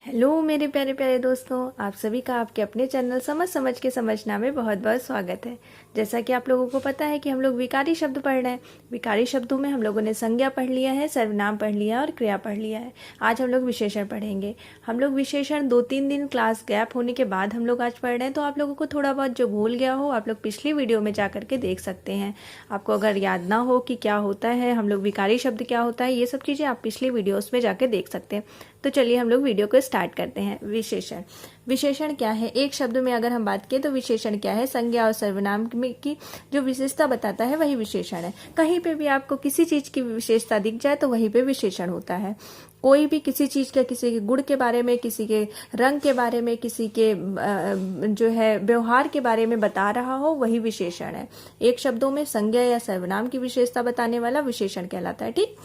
Hello मेरे प्यारे प्यारे दोस्तों, आप सभी का आपके अपने चैनल समझ समझ के समझना में बहुत बहुत स्वागत है। जैसा कि आप लोगों को पता है कि हम लोग विकारी शब्द पढ़ रहे हैं। विकारी शब्दों में हम लोगों ने संज्ञा पढ़ लिया है, सर्वनाम पढ़ लिया और क्रिया पढ़ लिया है। आज हम लोग विशेषण पढ़ेंगे। हम लोग विशेषण 2-3 दिन क्लास गैप होने के बाद हम लोग आज पढ़ रहे हैं, तो आप लोगों को थोड़ा बहुत जो भूल गया हो आप लोग पिछली वीडियो में जा करके देख सकते हैं। आपको अगर याद ना हो कि क्या होता है, हम लोग विकारी शब्द क्या होता है, ये सब चीज़ें आप पिछली वीडियोस में जाके देख सकते हैं। तो चलिए हम लोग वीडियो को स्टार्ट करते हैं। विशेषण, विशेषण क्या है? एक शब्द में अगर हम बात करें तो विशेषण क्या है? संज्ञा और सर्वनाम की जो विशेषता बताता है वही विशेषण है। कहीं पे भी आपको किसी चीज की विशेषता दिख जाए तो वहीं पे विशेषण होता है। कोई भी किसी चीज के, किसी के गुण के बारे में, किसी के रंग के बारे में, किसी के जो है व्यवहार के बारे में बता रहा हो वही विशेषण है। एक शब्दों में संज्ञा या सर्वनाम की विशेषता बताने वाला विशेषण कहलाता है। ठीक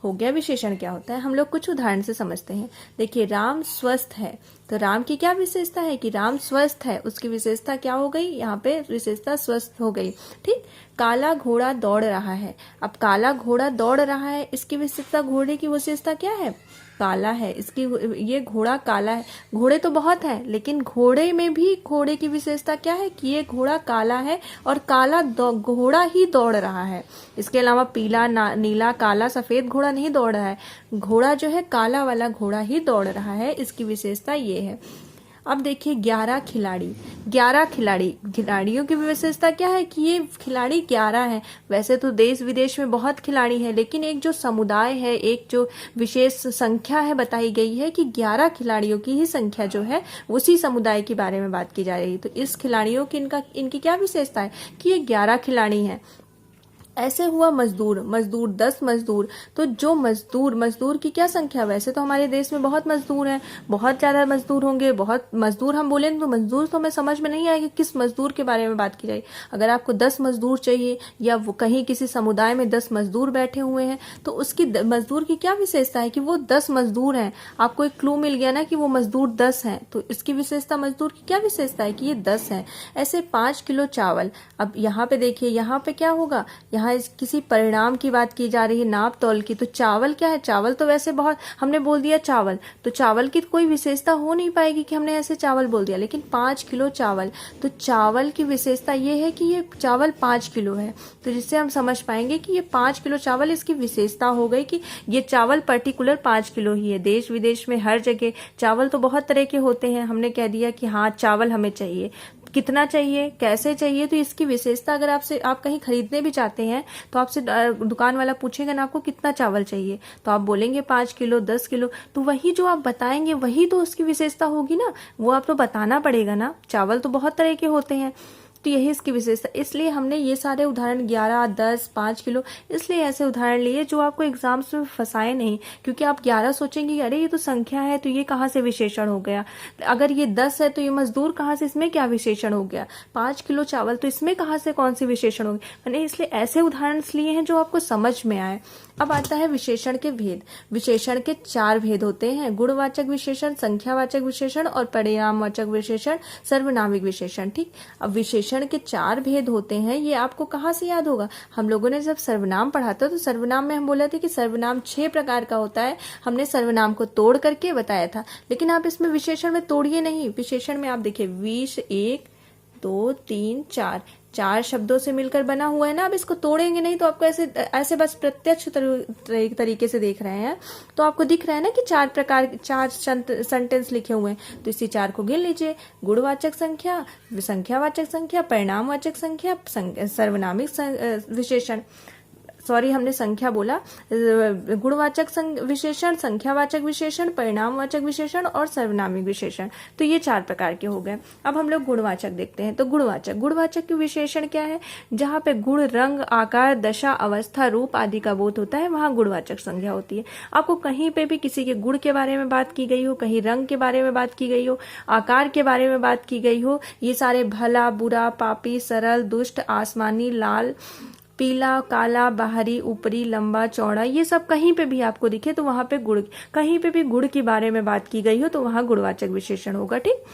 हो गया। विशेषण क्या होता है हम लोग कुछ उदाहरण से समझते हैं। देखिए, राम स्वस्थ है, तो राम की क्या विशेषता है कि राम स्वस्थ है, उसकी विशेषता क्या हो गई? यहाँ पे विशेषता स्वस्थ हो गई। ठीक। काला घोड़ा दौड़ रहा है, अब काला घोड़ा दौड़ रहा है, इसकी विशेषता, घोड़े की विशेषता क्या है? काला है। इसकी, ये घोड़ा काला है। घोड़े तो बहुत है, लेकिन घोड़े में भी घोड़े की विशेषता क्या है कि ये घोड़ा काला है और काला घोड़ा ही दौड़ रहा है। इसके अलावा पीला, नीला, काला, सफेद घोड़ा नहीं दौड़ रहा है। घोड़ा जो है काला वाला घोड़ा ही दौड़ रहा है, इसकी विशेषता ये है। अब देखिए 11 खिलाड़ी, 11 खिलाड़ी, खिलाड़ियों की विशेषता क्या है कि ये खिलाड़ी 11 है। वैसे तो देश विदेश में बहुत खिलाड़ी हैं, लेकिन एक जो समुदाय है, एक जो विशेष संख्या है बताई गई है कि 11 खिलाड़ियों की ही संख्या जो है उसी समुदाय के बारे में बात की जा रही है। तो इस खिलाड़ियों की इनकी क्या विशेषता है कि ये 11 खिलाड़ी हैं। ऐसे हुआ मजदूर, मजदूर 10 मजदूर, तो जो मजदूर की क्या संख्या? वैसे तो हमारे देश में बहुत मजदूर हैं, बहुत ज्यादा मजदूर होंगे। बहुत मजदूर हम बोलेंगे तो मजदूर तो हमें समझ में नहीं आएगी किस मजदूर के बारे में बात की जाए। अगर आपको 10 मजदूर चाहिए या वो कहीं किसी समुदाय में 10 मजदूर बैठे हुए हैं, तो उसकी मजदूर की क्या विशेषता है कि वो 10 मजदूर हैं। आपको एक क्लू मिल गया ना कि वो मजदूर 10 हैं, तो इसकी विशेषता, मजदूर की क्या विशेषता है कि ये 10 हैं। ऐसे 5 किलो चावल, अब यहाँ पे देखिए, यहाँ पे क्या होगा? यहाँ किसी परिणाम की बात की जा रही है, नाप तौल की। तो चावल क्या है? चावल तो वैसे बहुत, हमने बोल दिया चावल, तो चावल की कोई विशेषता हो नहीं पाएगी कि हमने ऐसे चावल बोल दिया। लेकिन 5 किलो चावल, तो चावल की विशेषता ये है कि ये चावल 5 किलो है, तो जिससे हम समझ पाएंगे कि ये 5 किलो चावल, इसकी विशेषता हो गई कि ये चावल पर्टिकुलर 5 किलो ही है। देश विदेश में हर जगह चावल तो बहुत तरह के होते हैं, हमने कह दिया कि हाँ चावल हमें चाहिए, कितना चाहिए, कैसे चाहिए, तो इसकी विशेषता, अगर आप कहीं खरीदने भी चाहते हैं तो आपसे दुकान वाला पूछेगा ना आपको कितना चावल चाहिए, तो आप बोलेंगे 5 किलो, 10 किलो, तो वही जो आप बताएंगे वही तो उसकी विशेषता होगी ना, वो आप तो बताना पड़ेगा ना। चावल तो बहुत तरह के होते हैं, तो यही इसकी विशेषता। इसलिए हमने ये सारे उदाहरण 11, 10, 5 किलो, इसलिए ऐसे उदाहरण लिए जो आपको एग्जाम्स में फंसाए नहीं, क्योंकि आप 11 सोचेंगे अरे ये तो संख्या है, तो ये कहाँ से विशेषण हो गया। अगर ये 10 है तो ये मजदूर कहाँ से, इसमें क्या विशेषण हो गया। 5 किलो चावल, तो इसमें कहाँ से कौन सी विशेषण होगी। मैंने इसलिए ऐसे उदाहरण लिए हैं जो आपको समझ में आए। अब आता है विशेषण के भेद। विशेषण के 4 भेद होते हैं: गुणवाचक विशेषण, संख्यावाचक विशेषण और परिणामवाचक विशेषण, सर्वनामिक विशेषण। ठीक। अब विशेषण के 4 भेद होते हैं, ये आपको कहाँ से याद होगा? हम लोगों ने जब सर्वनाम पढ़ा था तो सर्वनाम में हम बोले थे कि सर्वनाम 6 प्रकार का होता है। हमने सर्वनाम को तोड़ करके बताया था, लेकिन आप इसमें विशेषण में तोड़िए नहीं। विशेषण में आप देखिए 20, 1, 2, 3, 4 शब्दों से मिलकर बना हुआ है ना। अब इसको तोड़ेंगे नहीं तो आपको ऐसे बस प्रत्यक्ष तरीके से देख रहे हैं तो आपको दिख रहा है ना कि 4 प्रकार, 4 सेंटेंस लिखे हुए हैं, तो इसी 4 को गिन लीजिए: गुणवाचक संख्या, संख्यावाचक संख्या, परिणामवाचक संख्या, सर्वनामिक विशेषण। सॉरी, हमने संख्या बोला। गुणवाचक विशेषण, संख्यावाचक विशेषण, परिणामवाचक विशेषण और सर्वनामिक विशेषण, तो ये 4 प्रकार के हो गए। अब हम लोग गुणवाचक देखते हैं। तो गुणवाचक के विशेषण क्या है? जहाँ पे गुण, रंग, आकार, दशा, अवस्था, रूप आदि का बोध होता है, वहां गुणवाचक संज्ञा होती है। आपको कहीं पे भी किसी के गुण के बारे में बात की गई हो, कहीं रंग के बारे में बात की गई हो, आकार के बारे में बात की गई हो, ये सारे भला, बुरा, पापी, सरल, दुष्ट, आसमानी, लाल, पीला, काला, बाहरी, ऊपरी, लंबा, चौड़ा, ये सब कहीं पे भी आपको दिखे तो वहां पे गुण, कहीं पे भी गुण के बारे में बात की गई हो तो वहां गुणवाचक विशेषण होगा। ठीक।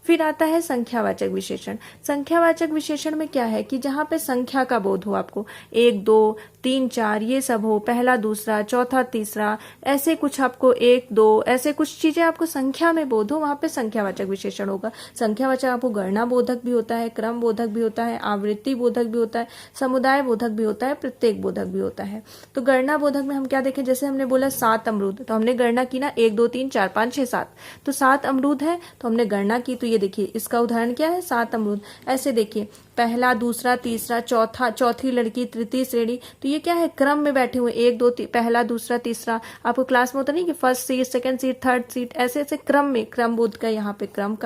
फिर आता है संख्यावाचक विशेषण। संख्यावाचक विशेषण में क्या है कि जहां पे संख्या का बोध हो आपको, 1, 2, 3 4 ये सब हो, पहला दूसरा चौथा तीसरा, ऐसे कुछ आपको 1 2 ऐसे कुछ चीजें आपको संख्या में बोध हो, वहां पे संख्यावाचक विशेषण होगा। संख्यावाचक आपको गणना बोधक भी होता है, क्रम बोधक भी होता है, आवृत्ति बोधक भी होता है, समुदाय बोधक भी होता है, प्रत्येक बोधक भी होता है। तो गणना बोधक में हम क्या देखें, जैसे हमने बोला 7 अमरूद, तो हमने गणना की ना 1 2 3 4 5 6 7, तो 7 अमरूद है तो हमने गणना की। तो ये देखिए इसका उदाहरण क्या है, 7 अमरूद। ऐसे देखिए पहला दूसरा तीसरा चौथा, चौथी लड़की, तृतीय श्रेणी, तो ये क्या है, क्रम में बैठे हुए 1 2 पहला दूसरा तीसरा। आपको क्लास में होता नहीं कि first seat, second seat, third seat, ऐसे ऐसे क्रम में, क्रम बोध का यहाँ पे क्रम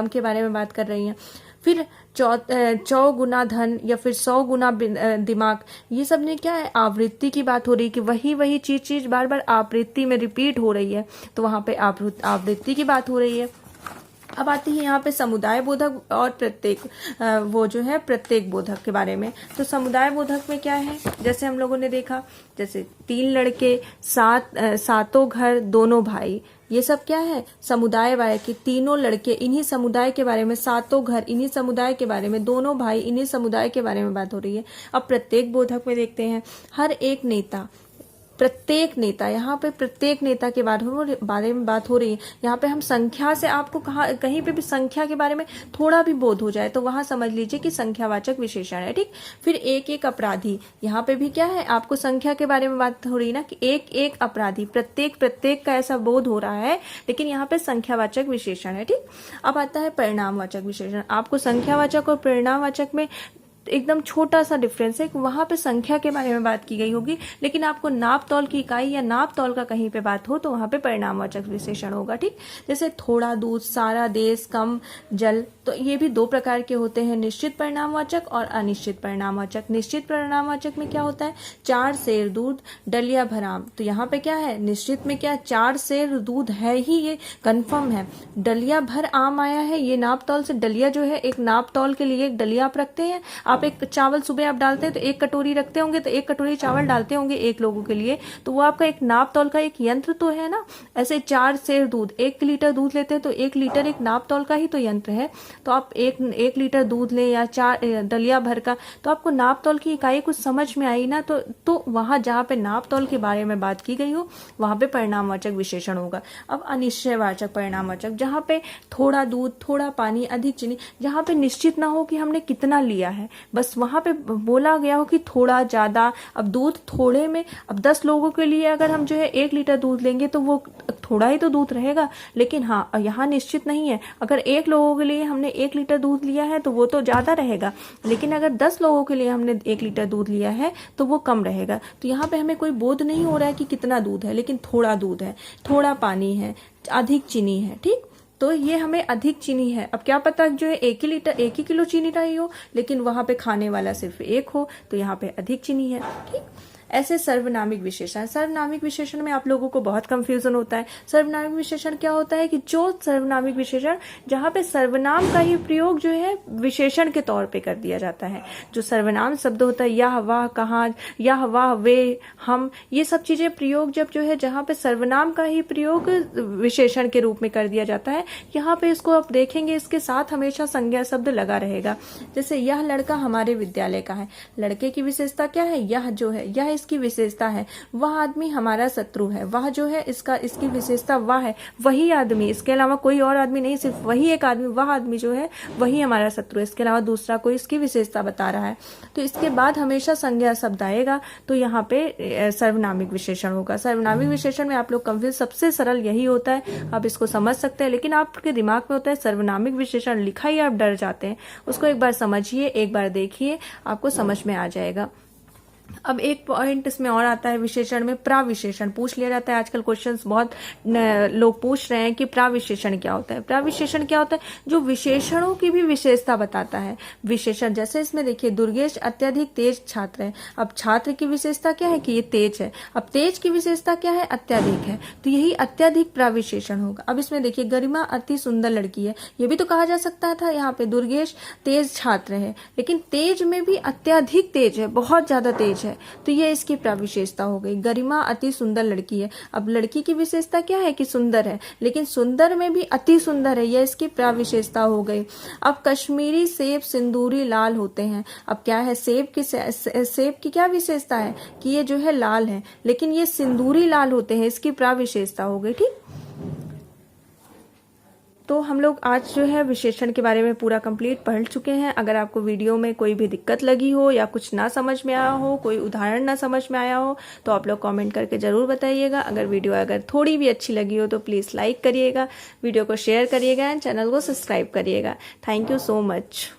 के बारे में बात कर रही हैं। फिर 100 गुना धन या फिर 100 गुना दिमाग, ये सब ने क्या है, आवृत्ति की बात हो रही है कि वही चीज बार बार आवृत्ति में रिपीट हो रही है, तो वहां पे आवृत्ति की बात हो रही है। अब आती है यहाँ पे समुदाय बोधक और प्रत्येक, वो जो है प्रत्येक बोधक के बारे में। तो समुदाय बोधक में क्या है, जैसे हम लोगों ने देखा, जैसे 3 लड़के, 7 घर, दोनों भाई, ये सब क्या है, समुदाय वाले के, तीनों लड़के इन्हीं समुदाय के बारे में, 7 घर इन्हीं समुदाय के बारे में, दोनों भाई इन्हीं समुदाय के बारे में बात हो रही है। अब प्रत्येक बोधक में देखते हैं, हर एक नेता, प्रत्येक नेता, यहाँ पे प्रत्येक नेता के बारे में बात हो रही है। यहाँ पे हम संख्या से, आपको कहीं पे भी संख्या के बारे में थोड़ा भी बोध हो जाए तो वहां समझ लीजिए कि संख्यावाचक विशेषण है, ठीक। फिर एक अपराधी, यहाँ पे भी क्या है, आपको संख्या के बारे में बात हो रही है ना कि एक अपराधी, प्रत्येक का ऐसा बोध हो रहा है, लेकिन यहाँ पे संख्यावाचक विशेषण है, ठीक। अब आता है परिणामवाचक विशेषण। आपको संख्यावाचक और परिणामवाचक में एकदम छोटा सा डिफरेंस है, वहां पे संख्या के बारे में बात की गई होगी, लेकिन आपको नाप तौल की इकाई या नाप तौल का कहीं पे बात हो तो वहां पे परिणामवाचक विशेषण होगा, ठीक। जैसे थोड़ा दूध, सारा देश, कम जल, तो ये भी 2 प्रकार के होते हैं, निश्चित परिणामवाचक और अनिश्चित परिणामवाचक। निश्चित परिणामवाचक में क्या होता है, 4 सेर दूध, डलिया भर आम, तो यहाँ पे क्या है, निश्चित में क्या 4 सेर दूध है ही, ये कंफर्म है। डलिया भर आम आया है, ये नाप तौल से, डलिया जो है एक नाप तौल के लिए एक डलिया आप रखते हैं, आप एक चावल सुबह आप डालते हैं तो 1 कटोरी रखते होंगे, तो 1 कटोरी चावल डालते होंगे 1 लोगों के लिए, तो वो आपका एक नाप तौल का एक यंत्र तो है ना। ऐसे 4 सेर दूध, 1 लीटर दूध लेते हैं तो 1 लीटर एक नाप तौल का ही तो यंत्र है। तो आप 1 लीटर दूध ले या 4 डलिया भर का, तो आपको नाप तौल की इकाई कुछ समझ में आई ना, तो वहां जहां पे नाप तौल के बारे में बात की गई हो वहां पे परिणामवाचक विशेषण होगा। अब अनिश्चयवाचक परिणामवाचक, जहां पे थोड़ा दूध, थोड़ा पानी, अधिक चीनी, जहां पे निश्चित ना हो कि हमने कितना लिया है, बस वहां पे बोला गया हो कि थोड़ा ज्यादा। अब दूध थोड़े में, अब 10 लोगों के लिए अगर हम जो है 1 लीटर दूध लेंगे तो वो थोड़ा ही तो दूध रहेगा, लेकिन हाँ यहाँ निश्चित नहीं है, अगर 1 लोगों के लिए हमने 1 लीटर दूध लिया है तो वो तो ज्यादा रहेगा, लेकिन अगर 10 लोगों के लिए हमने 1 लीटर दूध लिया है तो वो कम रहेगा। तो यहाँ पे हमें कोई बोध नहीं हो रहा है कि कितना दूध है, लेकिन थोड़ा दूध है, थोड़ा पानी है, अधिक चीनी है, ठीक। तो ये हमें अधिक चीनी है। अब क्या पता जो है 1 ही किलो चीनी रही हो, लेकिन वहां पे खाने वाला सिर्फ 1 हो, तो यहाँ पे अधिक चीनी है, ठीक। ऐसे सर्वनामिक विशेषण, सर्वनामिक विशेषण में आप लोगों को बहुत कंफ्यूजन होता है। सर्वनामिक विशेषण क्या होता है कि जो सर्वनामिक विशेषण जहां पे सर्वनाम का ही प्रयोग जो है विशेषण के तौर पे कर दिया जाता है। जो सर्वनाम शब्द होता है, यह, वह, कहाँ, यह, वह, वे, हम, ये सब चीजें प्रयोग जब जो है जहां पे सर्वनाम का ही प्रयोग विशेषण के रूप में कर दिया जाता है, यहाँ पे इसको आप देखेंगे इसके साथ हमेशा संज्ञा शब्द लगा रहेगा। जैसे यह लड़का हमारे विद्यालय का है, लड़के की विशेषता क्या है, यह जो है, यह इसकी विशेषता है। वह आदमी हमारा शत्रु है, वह जो है इसकी विशेषता वह है, वही आदमी, इसके अलावा कोई और आदमी नहीं, सिर्फ वही एक आदमी, वह आदमी जो है वही हमारा शत्रु है, इसके अलावा दूसरा कोई इसकी विशेषता बता रहा है। तो इसके बाद हमेशा संज्ञा शब्द आएगा, तो यहाँ पे सर्वनामिक विशेषण होगा। सर्वनामिक विशेषण में आप लोग कंफ्यूज, सबसे सरल यही होता है, आप इसको समझ सकते हैं, लेकिन आपके दिमाग में होता है सर्वनामिक विशेषण लिखा ही आप डर जाते हैं। उसको एक बार समझिए, एक बार देखिए, आपको समझ में आ जाएगा। अब एक पॉइंट इसमें और आता है, विशेषण में प्राविशेषण पूछ लिया जाता है। आजकल क्वेश्चंस बहुत लोग पूछ रहे हैं कि प्राविशेषण क्या होता है। प्राविशेषण क्या होता है, जो विशेषणों की भी विशेषता बताता है। विशेषण जैसे इसमें देखिए, दुर्गेश अत्यधिक तेज छात्र है। अब छात्र की विशेषता क्या है कि ये तेज है, अब तेज की विशेषता क्या है, अत्यधिक है, तो यही अत्यधिक प्राविशेषण होगा। अब इसमें देखिए, गरिमा अति सुंदर लड़की है, ये भी तो कहा जा सकता था यहाँ पे दुर्गेश तेज छात्र है, लेकिन तेज में भी अत्यधिक तेज है, बहुत ज्यादा तेज है, है, तो ये इसकी प्रविशेषता हो गई। गरिमा अति सुंदर लड़की है। अब लड़की की विशेषता क्या है कि सुंदर है, लेकिन सुंदर में भी अति सुंदर है, यह इसकी प्रविशेषता हो गई। अब कश्मीरी सेब सिंदूरी लाल होते हैं। अब क्या है, सेब की क्या विशेषता है कि ये जो है लाल है, लेकिन ये सिंदूरी लाल होते हैं, इसकी प्रविशेषता हो गई। ठीक, तो हम लोग आज जो है विशेषण के बारे में पूरा कंप्लीट पढ़ चुके हैं। अगर आपको वीडियो में कोई भी दिक्कत लगी हो या कुछ ना समझ में आया हो, कोई उदाहरण ना समझ में आया हो, तो आप लोग कमेंट करके ज़रूर बताइएगा। अगर वीडियो थोड़ी भी अच्छी लगी हो तो प्लीज़ लाइक करिएगा, वीडियो को शेयर करिएगा एंड चैनल को सब्सक्राइब करिएगा। Thank you so much.